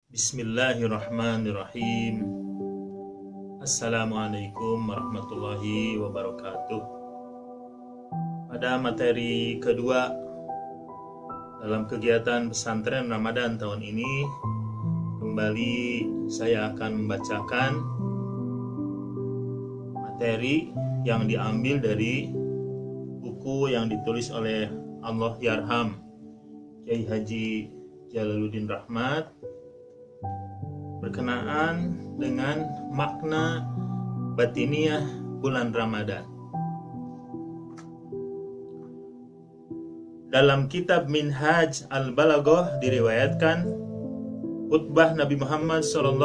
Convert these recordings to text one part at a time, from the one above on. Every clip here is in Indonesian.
Bismillahirrahmanirrahim. Assalamualaikum warahmatullahi wabarakatuh. Pada materi kedua dalam kegiatan pesantren Ramadan tahun ini, kembali saya akan membacakan materi yang diambil dari buku yang ditulis oleh Allahyarham Kiai Haji Jalaluddin Rahmat berkenaan dengan makna batiniah bulan Ramadan. Dalam kitab Minhaj Al-Balaghah diriwayatkan khutbah Nabi Muhammad SAW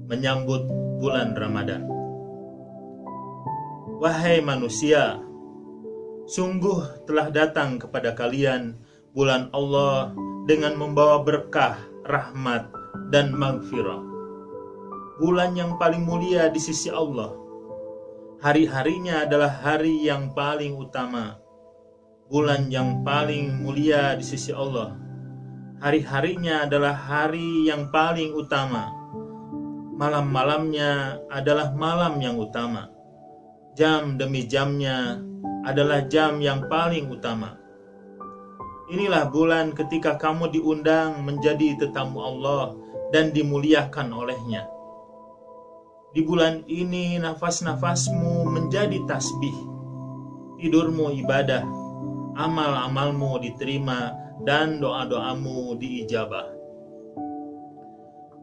menyambut bulan Ramadan. Wahai manusia, sungguh telah datang kepada kalian bulan Allah dengan membawa berkah, rahmat, dan maghfirah. Bulan yang paling mulia di sisi Allah. Hari-harinya adalah hari yang paling utama. Bulan yang paling mulia di sisi Allah. Hari-harinya adalah hari yang paling utama. Malam-malamnya adalah malam yang utama. Jam demi jamnya adalah jam yang paling utama. Inilah bulan ketika kamu diundang menjadi tetamu Allah dan dimuliakan olehnya. Di bulan ini nafas-nafasmu menjadi tasbih, tidurmu ibadah, amal-amalmu diterima, dan doa-doamu diijabah.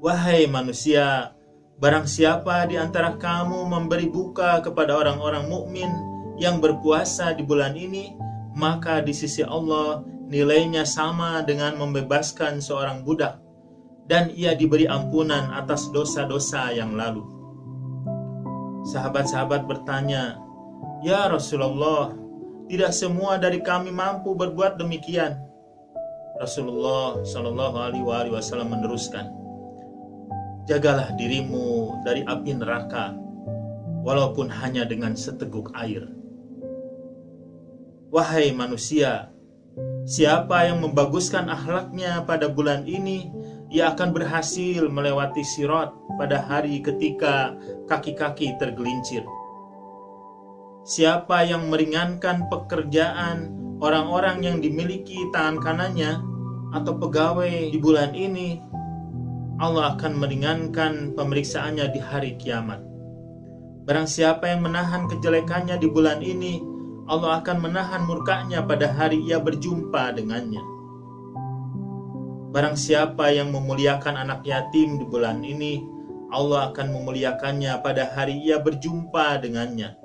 Wahai manusia, barang siapa di antara kamu memberi buka kepada orang-orang mukmin yang berpuasa di bulan ini, maka di sisi Allah nilainya sama dengan membebaskan seorang budak, dan ia diberi ampunan atas dosa-dosa yang lalu. Sahabat-sahabat bertanya, "Ya Rasulullah, tidak semua dari kami mampu berbuat demikian." Rasulullah SAW meneruskan, "Jagalah dirimu dari api neraka, walaupun hanya dengan seteguk air." Wahai manusia, siapa yang membaguskan akhlaknya pada bulan ini, ia akan berhasil melewati sirat pada hari ketika kaki-kaki tergelincir. Siapa yang meringankan pekerjaan orang-orang yang dimiliki tangan kanannya atau pegawai di bulan ini, Allah akan meringankan pemeriksaannya di hari kiamat. Barang siapa yang menahan kejelekannya di bulan ini, Allah akan menahan murkanya pada hari ia berjumpa dengannya. Barang siapa yang memuliakan anak yatim di bulan ini, Allah akan memuliakannya pada hari ia berjumpa dengannya.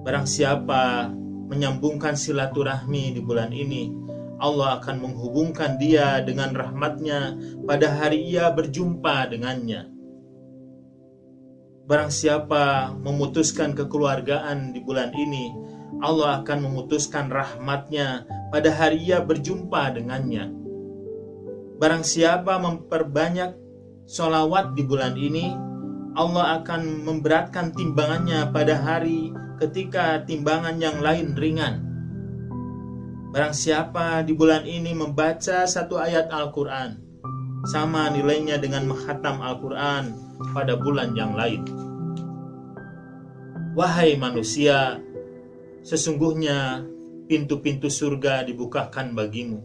Barang siapa menyambungkan silaturahmi di bulan ini, Allah akan menghubungkan dia dengan rahmatnya pada hari ia berjumpa dengannya. Barang siapa memutuskan kekeluargaan di bulan ini, Allah akan memutuskan rahmatnya pada hari ia berjumpa dengannya. Barang siapa memperbanyak sholawat di bulan ini, Allah akan memberatkan timbangannya pada hari ketika timbangan yang lain ringan. Barang siapa di bulan ini membaca satu ayat Al-Quran, sama nilainya dengan menghatam Al-Quran pada bulan yang lain. Wahai manusia, sesungguhnya pintu-pintu surga dibukakan bagimu.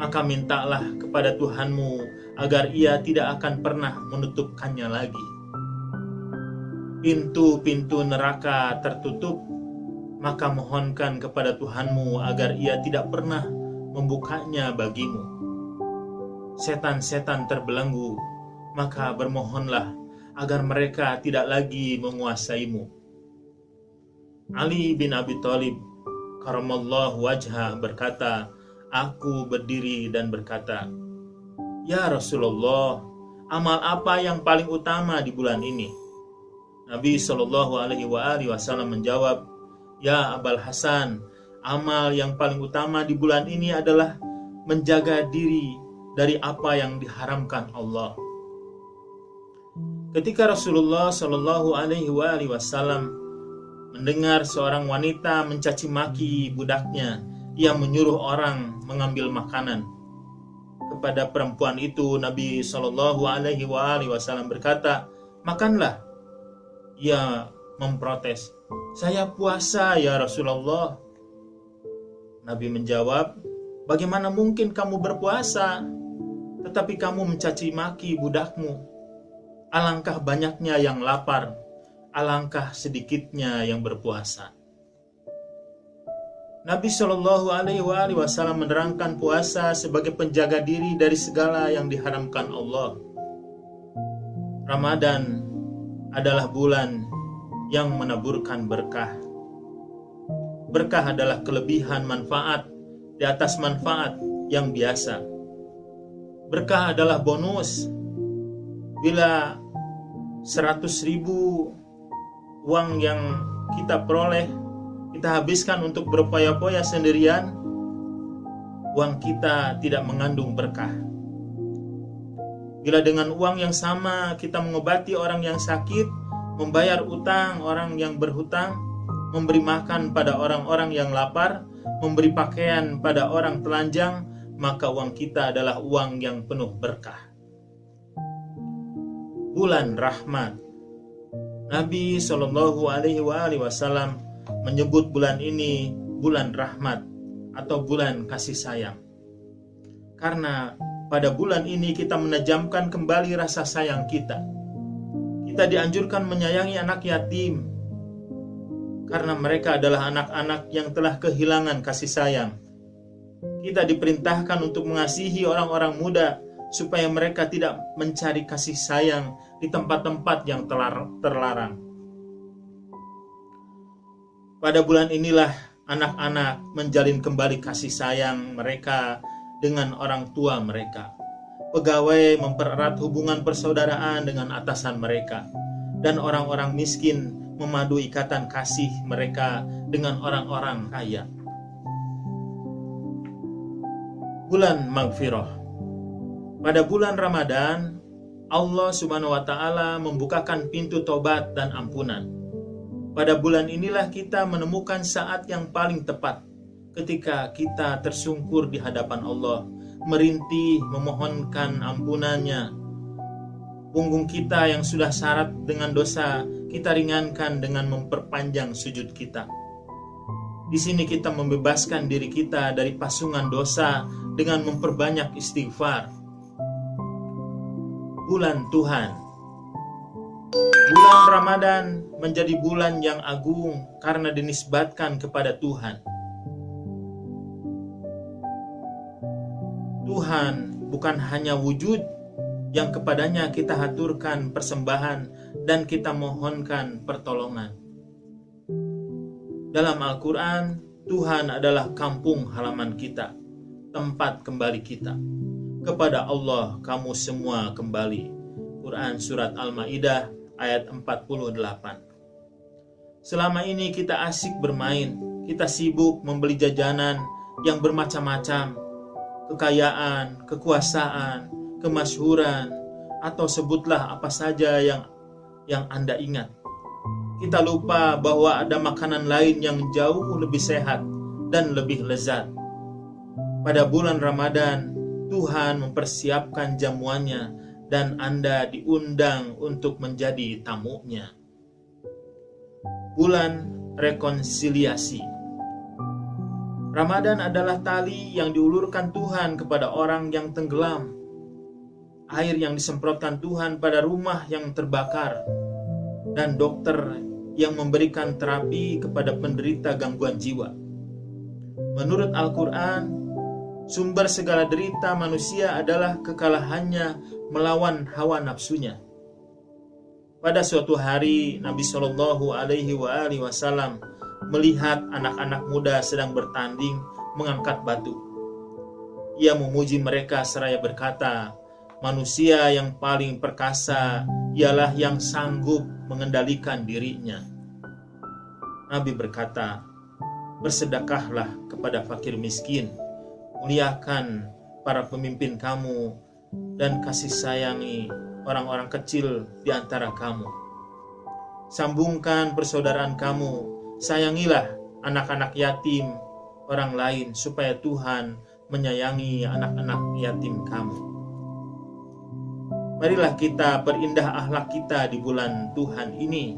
Maka mintalah kepada Tuhanmu agar ia tidak akan pernah menutupkannya lagi. Pintu-pintu neraka tertutup, maka mohonkan kepada Tuhanmu agar ia tidak pernah membukanya bagimu. Setan-setan terbelenggu, maka bermohonlah agar mereka tidak lagi menguasaimu. Ali bin Abi Thalib karamallahu wajhah berkata, aku berdiri dan berkata, "Ya Rasulullah, amal apa yang paling utama di bulan ini?" Nabi SAW menjawab, "Ya Abul Hasan, amal yang paling utama di bulan ini adalah menjaga diri dari apa yang diharamkan Allah." Ketika Rasulullah SAW mendengar seorang wanita mencaci maki budaknya, ia menyuruh orang mengambil makanan. kepada perempuan itu, Nabi Shallallahu Alaihi Wasallam berkata, makanlah. Ia memprotes, saya puasa ya Rasulullah. Nabi menjawab, bagaimana mungkin kamu berpuasa, tetapi kamu mencaci maki budakmu? Alangkah banyaknya yang lapar, alangkah sedikitnya yang berpuasa. Nabi Shallallahu Alaihi Wasallam menerangkan puasa sebagai penjaga diri dari segala yang diharamkan Allah. Ramadan adalah bulan yang menaburkan berkah. Berkah adalah kelebihan manfaat di atas manfaat yang biasa. Berkah adalah bonus. Bila 100.000 uang yang kita peroleh, kita habiskan untuk berpoya-poya sendirian, uang kita tidak mengandung berkah. Bila dengan uang yang sama kita mengobati orang yang sakit, membayar utang orang yang berhutang, memberi makan pada orang-orang yang lapar, memberi pakaian pada orang telanjang, maka uang kita adalah uang yang penuh berkah. Bulan rahmat. Nabi Shallallahu Alaihi Wasallam menyebut bulan ini bulan rahmat atau bulan kasih sayang. Karena pada bulan ini kita menajamkan kembali rasa sayang kita. Kita dianjurkan menyayangi anak yatim, karena mereka adalah anak-anak yang telah kehilangan kasih sayang. Kita diperintahkan untuk mengasihi orang-orang muda, supaya mereka tidak mencari kasih sayang di tempat-tempat yang terlarang. Pada bulan inilah anak-anak menjalin kembali kasih sayang mereka dengan orang tua mereka. Pegawai mempererat hubungan persaudaraan dengan atasan mereka, dan orang-orang miskin memadu ikatan kasih mereka dengan orang-orang kaya. Bulan Maghfirah. Pada bulan Ramadan, Allah Subhanahu wa Ta'ala membukakan pintu tobat dan ampunan. Pada bulan inilah kita menemukan saat yang paling tepat ketika kita tersungkur di hadapan Allah, merintih memohonkan ampunannya. Punggung kita yang sudah syarat dengan dosa, kita ringankan dengan memperpanjang sujud kita. Di sini kita membebaskan diri kita dari pasungan dosa dengan memperbanyak istighfar. Bulan Tuhan. Bulan Ramadan menjadi bulan yang agung karena dinisbatkan kepada Tuhan. Tuhan bukan hanya wujud yang kepadanya kita haturkan persembahan dan kita mohonkan pertolongan. Dalam Al-Quran, Tuhan adalah kampung halaman kita, tempat kembali kita. Kepada Allah kamu semua kembali. Quran Surat Al-Ma'idah ayat 48. Selama ini kita asik bermain, kita sibuk membeli jajanan yang bermacam-macam, kekayaan, kekuasaan, kemasyhuran, atau sebutlah apa saja yang Anda ingat. Kita lupa bahwa ada makanan lain yang jauh lebih sehat dan lebih lezat. Pada bulan Ramadan, Tuhan mempersiapkan jamuannya dan Anda diundang untuk menjadi tamunya. Bulan rekonsiliasi. Ramadan adalah tali yang diulurkan Tuhan kepada orang yang tenggelam, air yang disemprotkan Tuhan pada rumah yang terbakar, dan dokter yang memberikan terapi kepada penderita gangguan jiwa. Menurut Al-Quran, sumber segala derita manusia adalah kekalahannya melawan hawa nafsunya. Pada suatu hari, Nabi Shallallahu Alaihi Wasallam melihat anak-anak muda sedang bertanding mengangkat batu. Ia memuji mereka seraya berkata, manusia yang paling perkasa ialah yang sanggup mengendalikan dirinya. Nabi berkata, bersedekahlah kepada fakir miskin, muliakan para pemimpin kamu, dan kasih sayangi orang-orang kecil di antara kamu. Sambungkan persaudaraan kamu, sayangilah anak-anak yatim orang lain supaya Tuhan menyayangi anak-anak yatim kamu. Marilah kita perindah akhlak kita di bulan Tuhan ini,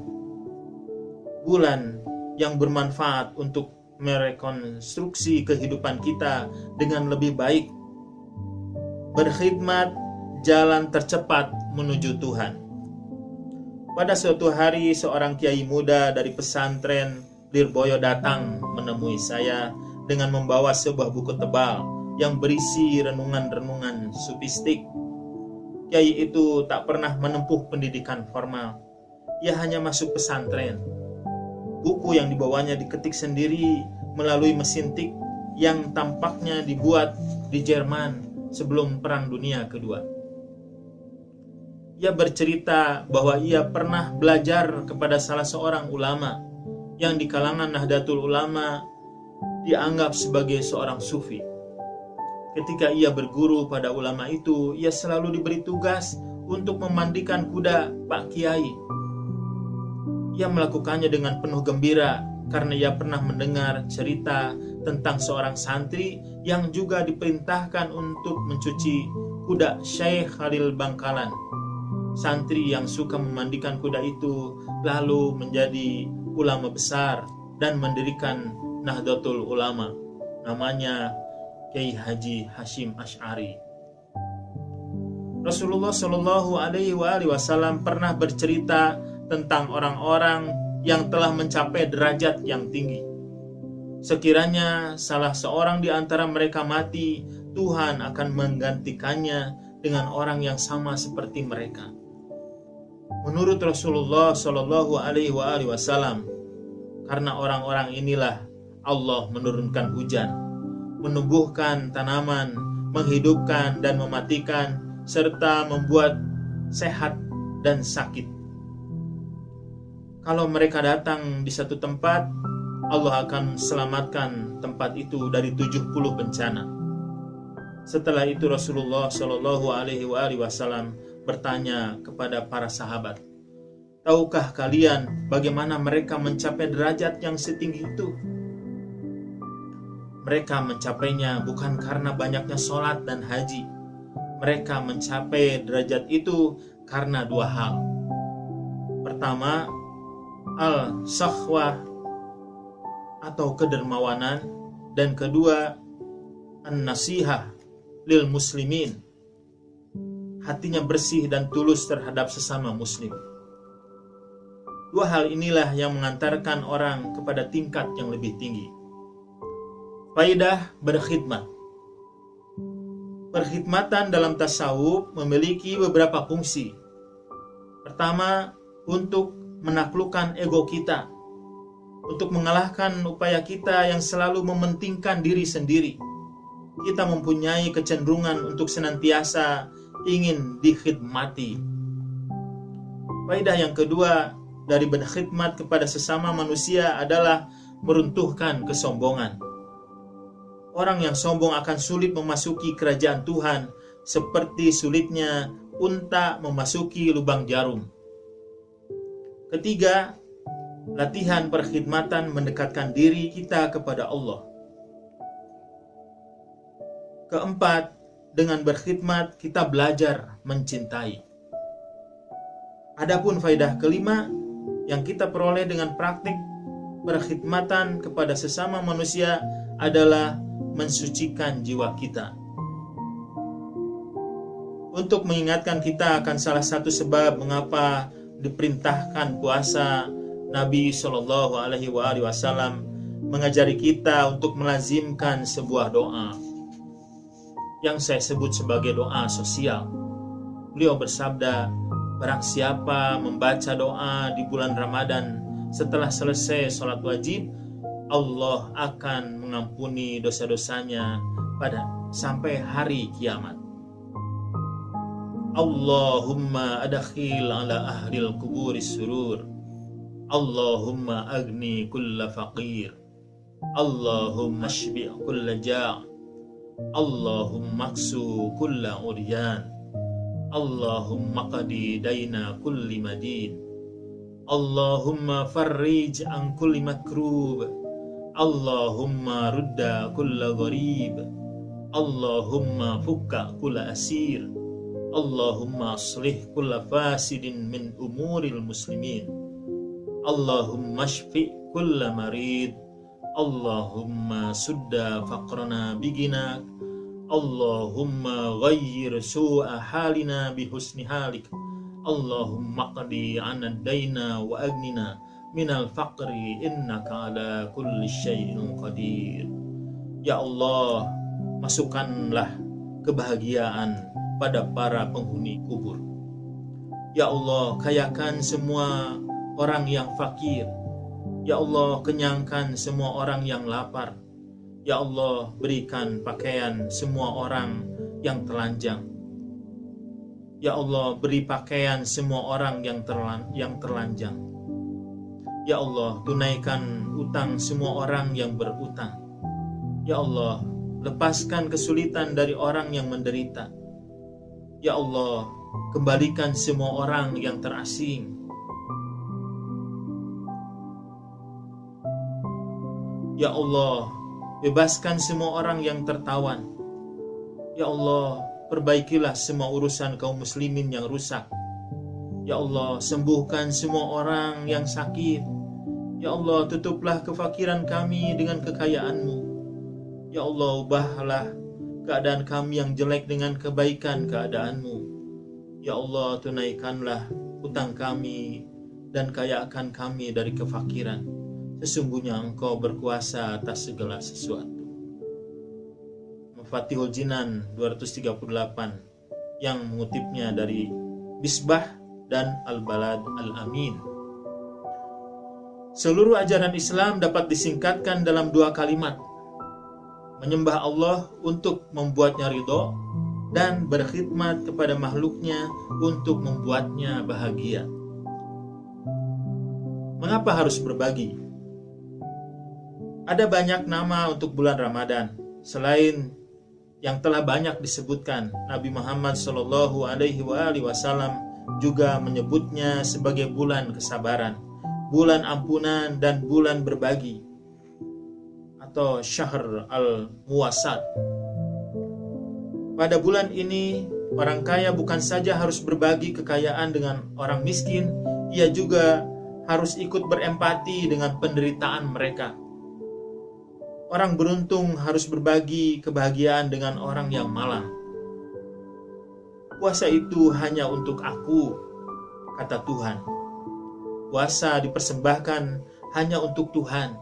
bulan yang bermanfaat untuk merekonstruksi kehidupan kita dengan lebih baik. Berkhidmat jalan tercepat menuju Tuhan. Pada suatu hari seorang kiai muda dari pesantren Lirboyo datang menemui saya dengan membawa sebuah buku tebal yang berisi renungan-renungan sufistik. Kiai itu tak pernah menempuh pendidikan formal. Ia hanya masuk pesantren. Buku yang dibawanya diketik sendiri melalui mesin tik yang tampaknya dibuat di Jerman sebelum Perang Dunia Kedua. Ia bercerita bahwa ia pernah belajar kepada salah seorang ulama yang di kalangan Nahdlatul Ulama dianggap sebagai seorang sufi. Ketika ia berguru pada ulama itu, ia selalu diberi tugas untuk memandikan kuda Pak Kiai. Ia melakukannya dengan penuh gembira karena ia pernah mendengar cerita tentang seorang santri yang juga diperintahkan untuk mencuci kuda Syekh Khalil Bangkalan. Santri yang suka memandikan kuda itu lalu menjadi ulama besar dan mendirikan Nahdlatul Ulama. Namanya Kiai Haji Hashim Asy'ari. Rasulullah Shallallahu Alaihi Wasallam pernah bercerita tentang orang-orang yang telah mencapai derajat yang tinggi. Sekiranya salah seorang di antara mereka mati, Tuhan akan menggantikannya dengan orang yang sama seperti mereka. Menurut Rasulullah Shallallahu Alaihi Wasallam, karena orang-orang inilah Allah menurunkan hujan, menumbuhkan tanaman, menghidupkan dan mematikan, serta membuat sehat dan sakit. Kalau mereka datang di satu tempat, Allah akan selamatkan tempat itu dari 70 bencana. Setelah itu Rasulullah Shallallahu Alaihi Wasallam bertanya kepada para sahabat, tahukah kalian bagaimana mereka mencapai derajat yang setinggi itu? Mereka mencapainya bukan karena banyaknya sholat dan haji. Mereka mencapai derajat itu karena dua hal. Pertama, al-sakhwah atau kedermawanan, dan kedua, an-nasihah lil muslimin. Hatinya bersih dan tulus terhadap sesama muslim. Dua hal inilah yang mengantarkan orang kepada tingkat yang lebih tinggi. Faidah berkhidmat. Perkhidmatan dalam tasawuf memiliki beberapa fungsi. Pertama, untuk menaklukkan ego kita, untuk mengalahkan upaya kita yang selalu mementingkan diri sendiri. Kita mempunyai kecenderungan untuk senantiasa ingin dikhidmati. Faidah yang kedua dari berkhidmat kepada sesama manusia adalah meruntuhkan kesombongan. Orang yang sombong akan sulit memasuki kerajaan Tuhan seperti sulitnya unta memasuki lubang jarum. Ketiga, latihan perkhidmatan mendekatkan diri kita kepada Allah. Keempat, dengan berkhidmat kita belajar mencintai. Adapun faedah kelima yang kita peroleh dengan praktik perkhidmatan kepada sesama manusia adalah mensucikan jiwa kita. Untuk mengingatkan kita akan salah satu sebab mengapa diperintahkan puasa, Nabi Shallallahu Alaihi Wasallam mengajari kita untuk melazimkan sebuah doa yang saya sebut sebagai doa sosial. Beliau bersabda, barang siapa membaca doa di bulan Ramadan setelah selesai sholat wajib, Allah akan mengampuni dosa-dosanya sampai hari kiamat. Allahumma adkhil ala ahlil kuburis surur. Allahumma agni kulla faqir. Allahumma ashbi' kulla ja'. Allahumma aksu kulla uryan. Allahumma qadi dayna kulli madin. Allahumma farrij an kulli makrub. Allahumma rudda kulla gharib. Allahumma fukka kulla asir, Allahumma aslih kulla fasidin min umuril muslimin, Allahumma shfi kulla marid, Allahumma sudda faqrana biginak, Allahumma ghayyir su'a halina bihusni halik, Allahumma qadi 'anna ad-daina wa agnina minal faqri innaka ala kulli syai'in qadir. Ya Allah, masukkanlah kebahagiaan pada para penghuni kubur. Ya Allah, kayakan semua orang yang fakir. Ya Allah, kenyangkan semua orang yang lapar. Ya Allah, berikan pakaian semua orang yang telanjang. Ya Allah, beri pakaian semua orang yang terlanjang. Ya Allah, tunaikan utang semua orang yang berutang. Ya Allah, lepaskan kesulitan dari orang yang menderita. Ya Allah, kembalikan semua orang yang terasing. Ya Allah, bebaskan semua orang yang tertawan. Ya Allah, perbaikilah semua urusan kaum muslimin yang rusak. Ya Allah, sembuhkan semua orang yang sakit. Ya Allah, tutuplah kefakiran kami dengan kekayaan-Mu. Ya Allah, ubahlah keadaan kami yang jelek dengan kebaikan keadaan-Mu. Ya Allah, tunaikanlah utang kami dan kayakan kami dari kefakiran. Sesungguhnya Engkau berkuasa atas segala sesuatu. Mafatihul Jinan 238 yang mengutipnya dari Misbah dan Al-Balad Al-Amin. Seluruh ajaran Islam dapat disingkatkan dalam 2 kalimat: menyembah Allah untuk membuatnya ridho, dan berkhidmat kepada makhluknya untuk membuatnya bahagia. Mengapa harus berbagi? Ada banyak nama untuk bulan Ramadan. Selain yang telah banyak disebutkan, Nabi Muhammad SAW juga menyebutnya sebagai bulan kesabaran, bulan ampunan, dan bulan berbagi, atau Syahr al-Muwasat. Pada bulan ini, orang kaya bukan saja harus berbagi kekayaan dengan orang miskin, ia juga harus ikut berempati dengan penderitaan mereka. Orang beruntung harus berbagi kebahagiaan dengan orang yang malang. Puasa itu hanya untuk aku, kata Tuhan. Puasa dipersembahkan hanya untuk Tuhan.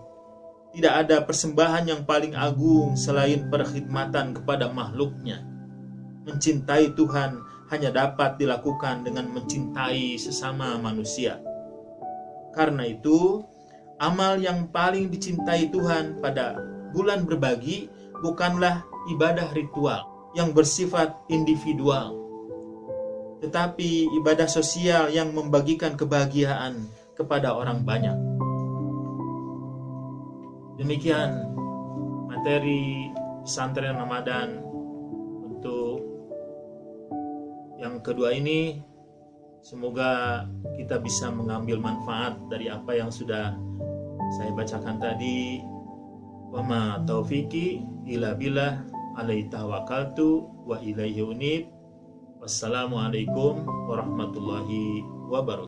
Tidak ada persembahan yang paling agung selain perkhidmatan kepada makhluknya. Mencintai Tuhan hanya dapat dilakukan dengan mencintai sesama manusia. Karena itu, amal yang paling dicintai Tuhan pada bulan berbagi bukanlah ibadah ritual yang bersifat individual, tetapi ibadah sosial yang membagikan kebahagiaan kepada orang banyak. Demikian materi pesantren Ramadan untuk yang kedua ini. Semoga kita bisa mengambil manfaat dari apa yang sudah saya bacakan tadi. Wa ma taufiqi illa billah, alaihi tawakkaltu wa ilaihi unib. Wassalamualaikum warahmatullahi wabarakatuh.